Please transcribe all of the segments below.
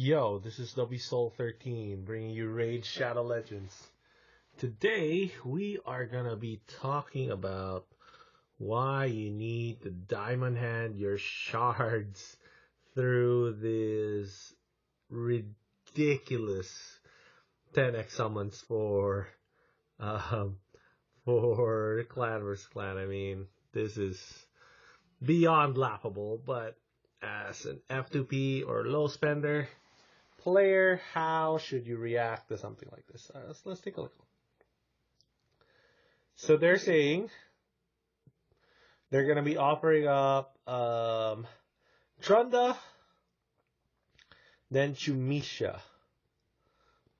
Yo, this is WSoul13 bringing you Raid Shadow Legends. Today we are gonna be talking about why you need to diamond hand your shards through this ridiculous 10x summons um for clan vs clan. I mean, this is beyond laughable, but as an F2P or low spender player, how should you react to something like this? Let's take a look. So they're saying they're going to be offering up Trunda, then Chumisha.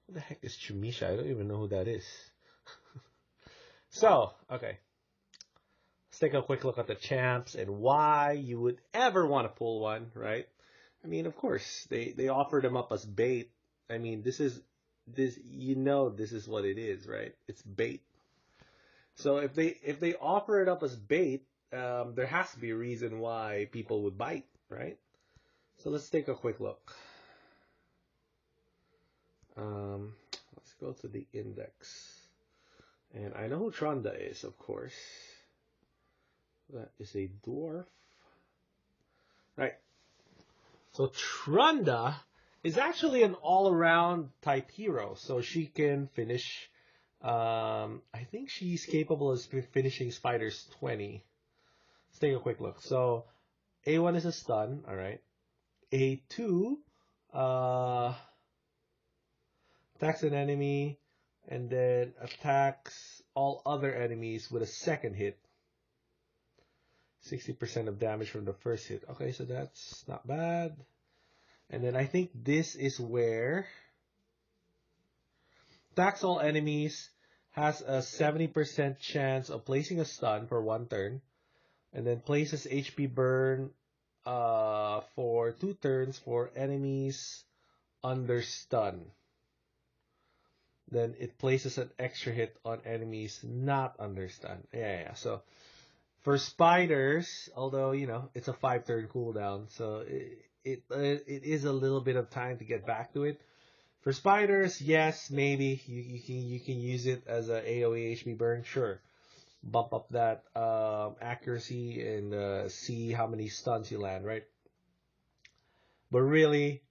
What the heck is Chumisha? I don't even know who that is. So, okay. Let's take a quick look at the champs and why you would ever want to pull one, right? I mean, of course, they offer them up as bait. I mean, this is this what it is, right? It's bait. So if they offer it up as bait, there has to be a reason why people would bite, right? So let's take a quick look. Let's go to the index, and I know who Trunda is, of course. That is a dwarf, right? So Trunda is actually an all-around type hero. So she can finish, I think she's capable of finishing spiders 20. Let's take a quick look. So A1 is a stun, all right. A2 attacks an enemy and then attacks all other enemies with a second hit. 60% of damage from the first hit. Okay, so that's not bad. And then I think this is where attacks all enemies, has a 70% chance of placing a stun for one turn, and then places HP burn for 2 turns for enemies under stun. Then it places an extra hit on enemies not under stun. Yeah. So for spiders, although, it's a 5-turn cooldown, so it is a little bit of time to get back to it. For spiders, yes, maybe you can use it as a AoE HP burn, sure. Bump up that accuracy and see how many stuns you land, right? But really,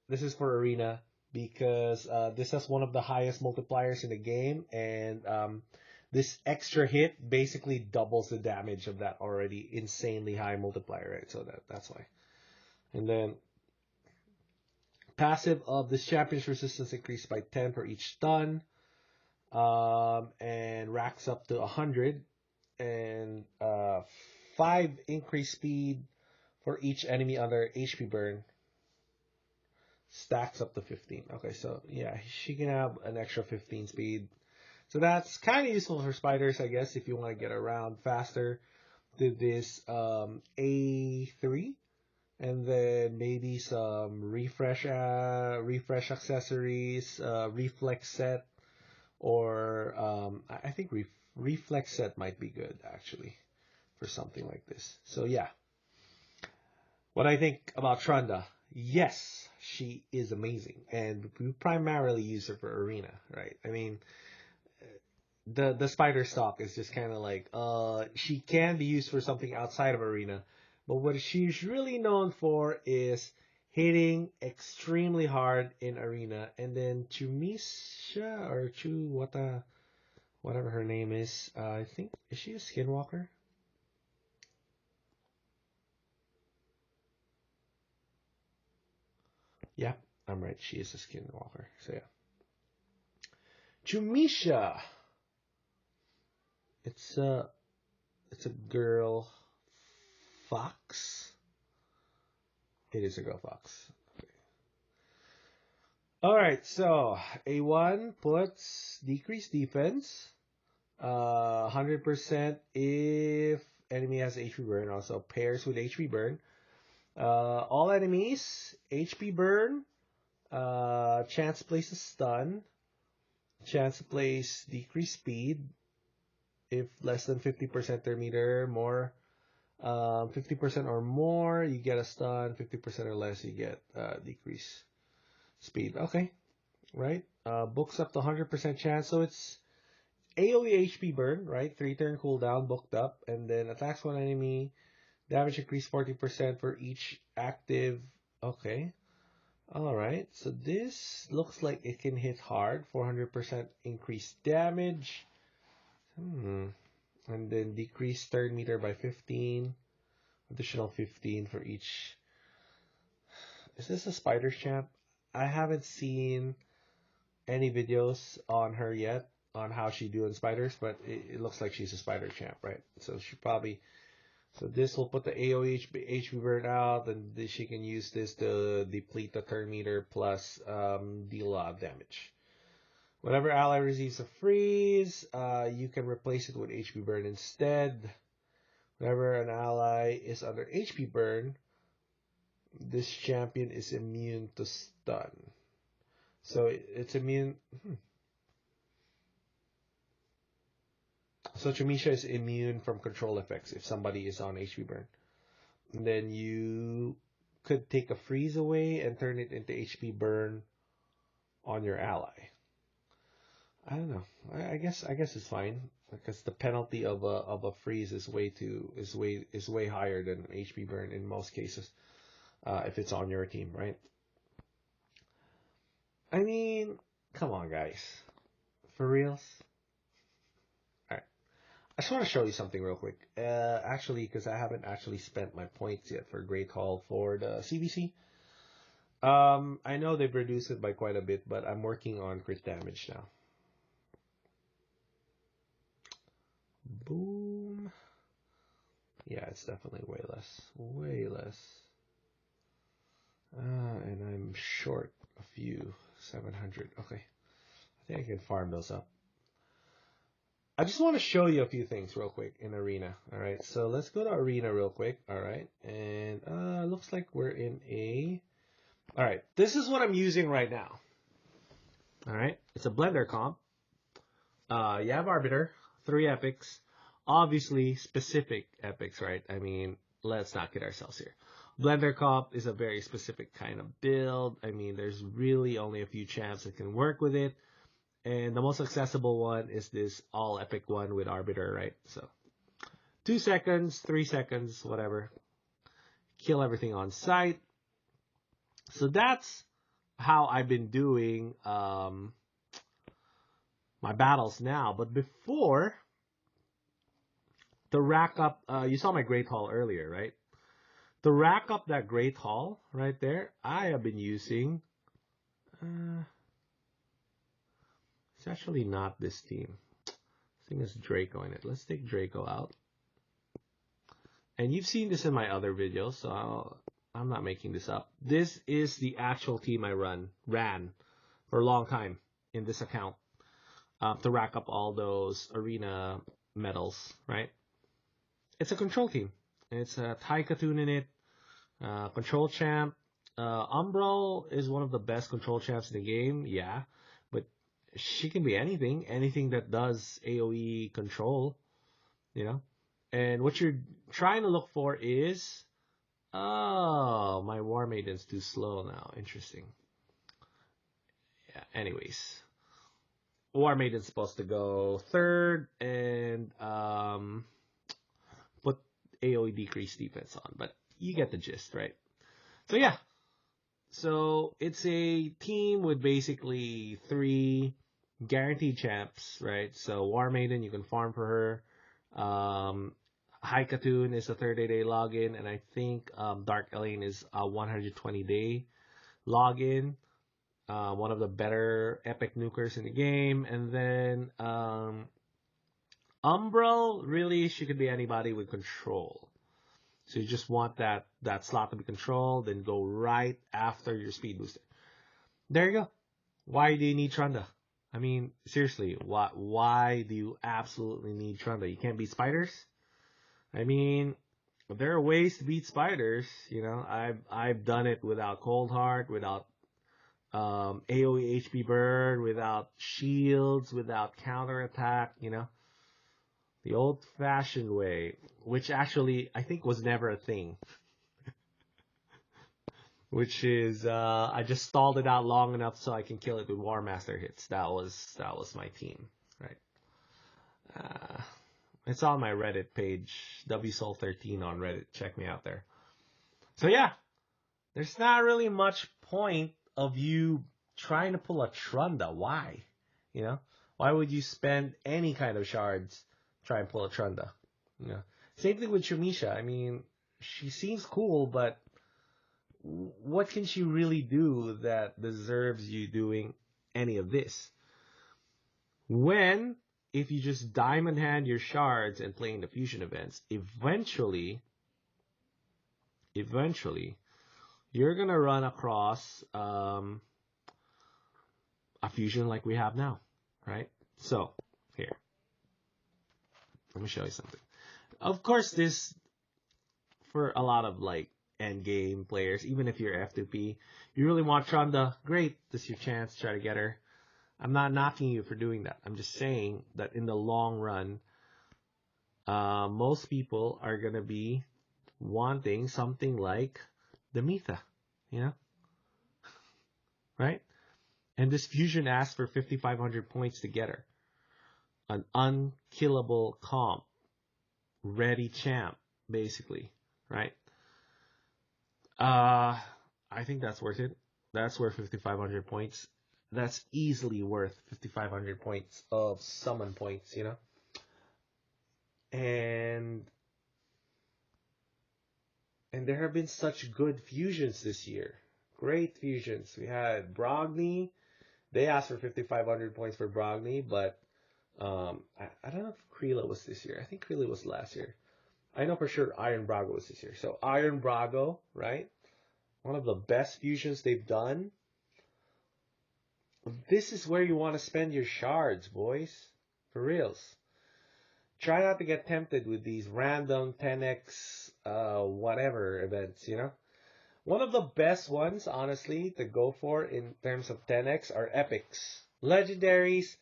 this is for arena because this has one of the highest multipliers in the game, and this extra hit basically doubles the damage of that already insanely high multiplier, right? So that's why. And then passive of this champion's resistance increased by 10 for each stun, and racks up to 100, and 5 increased speed for each enemy under HP burn. Stacks up to 15. Okay, so yeah, she can have an extra 15 speed. So that's kind of useful for spiders, I guess, if you want to get around faster to this A3. And then maybe some refresh accessories, reflex set, or I think reflex set might be good, actually, for something like this. So yeah. What I think about Trunda, yes, she is amazing. And we primarily use her for arena, right? I mean, the spider stock is just kind of like, she can be used for something outside of arena, but what she's really known for is hitting extremely hard in arena. And then Chumisha or whatever her name is, I think, is she a skinwalker? Yeah, I'm right. She is a skinwalker. So yeah, Chumisha. It's a girl fox. It is a girl fox. Okay. All right, so A1 puts decreased defense, 100% if enemy has HP burn. Also pairs with HP burn. All enemies HP burn. Chance to place a stun. Chance to place decreased speed. If less than 50% their meter, more 50% or more, you get a stun. 50% or less, you get decrease. speed. Okay, right. Books up to 100% chance, so it's AoE HP burn, right? 3 turn cooldown, booked up, and then attacks one enemy. Damage increase 40% for each active. Okay. Alright, so this looks like it can hit hard. 400% increased damage. And then decrease turn meter by 15. Additional 15 for each. Is this a Spiders champ? I haven't seen any videos on her yet on how she doing spiders, but it looks like she's a spider champ, right? So she probably, so this will put the AoE HP burn out, and she can use this to deplete the turn meter plus deal a lot of damage. Whenever ally receives a freeze, you can replace it with HP burn instead. Whenever an ally is under HP burn, this champion is immune to stun. So it's immune. So Chamisha is immune from control effects if somebody is on HP burn. And then you could take a freeze away and turn it into HP burn on your ally. I don't know. I guess it's fine because the penalty of a freeze is way higher than HP burn in most cases. If it's on your team, right? I mean, come on, guys, for reals. All right, I just want to show you something real quick. Actually, because I haven't actually spent my points yet for Great Hall for the CBC. I know they've reduced it by quite a bit, but I'm working on crit damage now. Boom. Yeah, it's definitely way less. Way less. And I'm short a few. 700. Okay. I think I can farm those up. I just want to show you a few things real quick in Arena. Alright, so let's go to Arena real quick. Alright, and looks like we're in a... Alright, this is what I'm using right now. Alright, it's a blender comp. You have Arbiter, 3 epics. Obviously, specific epics, right? I mean, let's not kid ourselves here. Blender comp is a very specific kind of build. I mean, there's really only a few champs that can work with it. And the most accessible one is this all epic one with Arbiter, right? So 2 seconds, 3 seconds, whatever. Kill everything on sight. So that's how I've been doing my battles now. But before, to rack up, you saw my Great Hall earlier, right? To rack up that Great Hall right there, I have been using... it's actually not this team. This thing is Draco in it. Let's take Draco out. And you've seen this in my other videos, so I'm not making this up. This is the actual team I ran for a long time in this account to rack up all those arena medals, right? It's a control team. It's a Taikatun in it. Control champ. Umbral is one of the best control champs in the game, yeah. But she can be anything that does AoE control, you know. And what you're trying to look for is, oh, my War Maiden's too slow now. Interesting. Yeah. Anyways, War Maiden's supposed to go third and put AoE decrease defense on, but you get the gist, right? So yeah. So it's a team with basically 3 guaranteed champs, right? So War Maiden, you can farm for her. Haikatun is a 30-day login, and I think Dark Elaine is a 120-day login. One of the better epic nukers in the game. And then Umbral, really, she could be anybody with control. So you just want that slot to be controlled, then go right after your speed booster. There you go. Why do you need Trunda? I mean, seriously, why do you absolutely need Trunda? You can't beat spiders? I mean, there are ways to beat spiders. You know, I've done it without Cold Heart, without AoE HP burn, without shields, without counterattack, you know. The old-fashioned way, which actually I think was never a thing. which is I just stalled it out long enough so I can kill it with War Master hits. That was my team, right? Uh, it's on my Reddit page, WSoul13 on Reddit. Check me out there. So yeah, there's not really much point of you trying to pull a Trunda. Why? You know, why would you spend any kind of shards try and pull a Trunda? You know, same thing with Shamisha. I mean, she seems cool, but what can she really do that deserves you doing any of this? When, if you just diamond hand your shards and play in the fusion events, eventually, you're gonna run across a fusion like we have now, right? So, here, let me show you something. Of course, this, for a lot of like end game players, even if you're F2P, you really want Trunda, great, this is your chance, try to get her. I'm not knocking you for doing that. I'm just saying that in the long run, most people are going to be wanting something like the Mitha, you know? Right? And this fusion asks for 5,500 points to get her. An unkillable comp. Ready champ, basically. Right? I think that's worth it. That's worth 5,500 points. That's easily worth 5,500 points of summon points, you know? And there have been such good fusions this year. Great fusions. We had Brogni. They asked for 5,500 points for Brogni, but I don't know if Krila was this year. I think Krila was last year. I know for sure Iron Brago was this year. So Iron Brago, right? One of the best fusions they've done. This is where you want to spend your shards, boys. For reals. Try not to get tempted with these random 10x whatever events, you know? One of the best ones, honestly, to go for in terms of 10x are epics. Legendaries,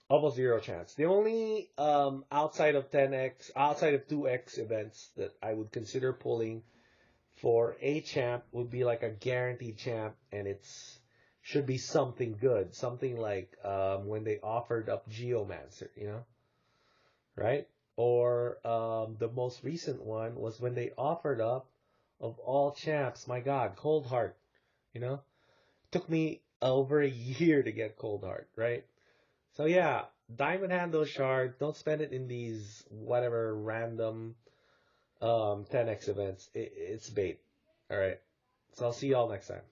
almost zero chance. The only outside of 10x, outside of 2x events that I would consider pulling for a champ would be like a guaranteed champ, and it's should be something good, something like when they offered up Geomancer, you know, right? Or the most recent one was when they offered up, of all champs, my God, Cold Heart, you know, took me over a year to get Cold Heart, right? So yeah, diamond hand those shards. Don't spend it in these whatever random 10x events. It's bait. All right. So I'll see y'all next time.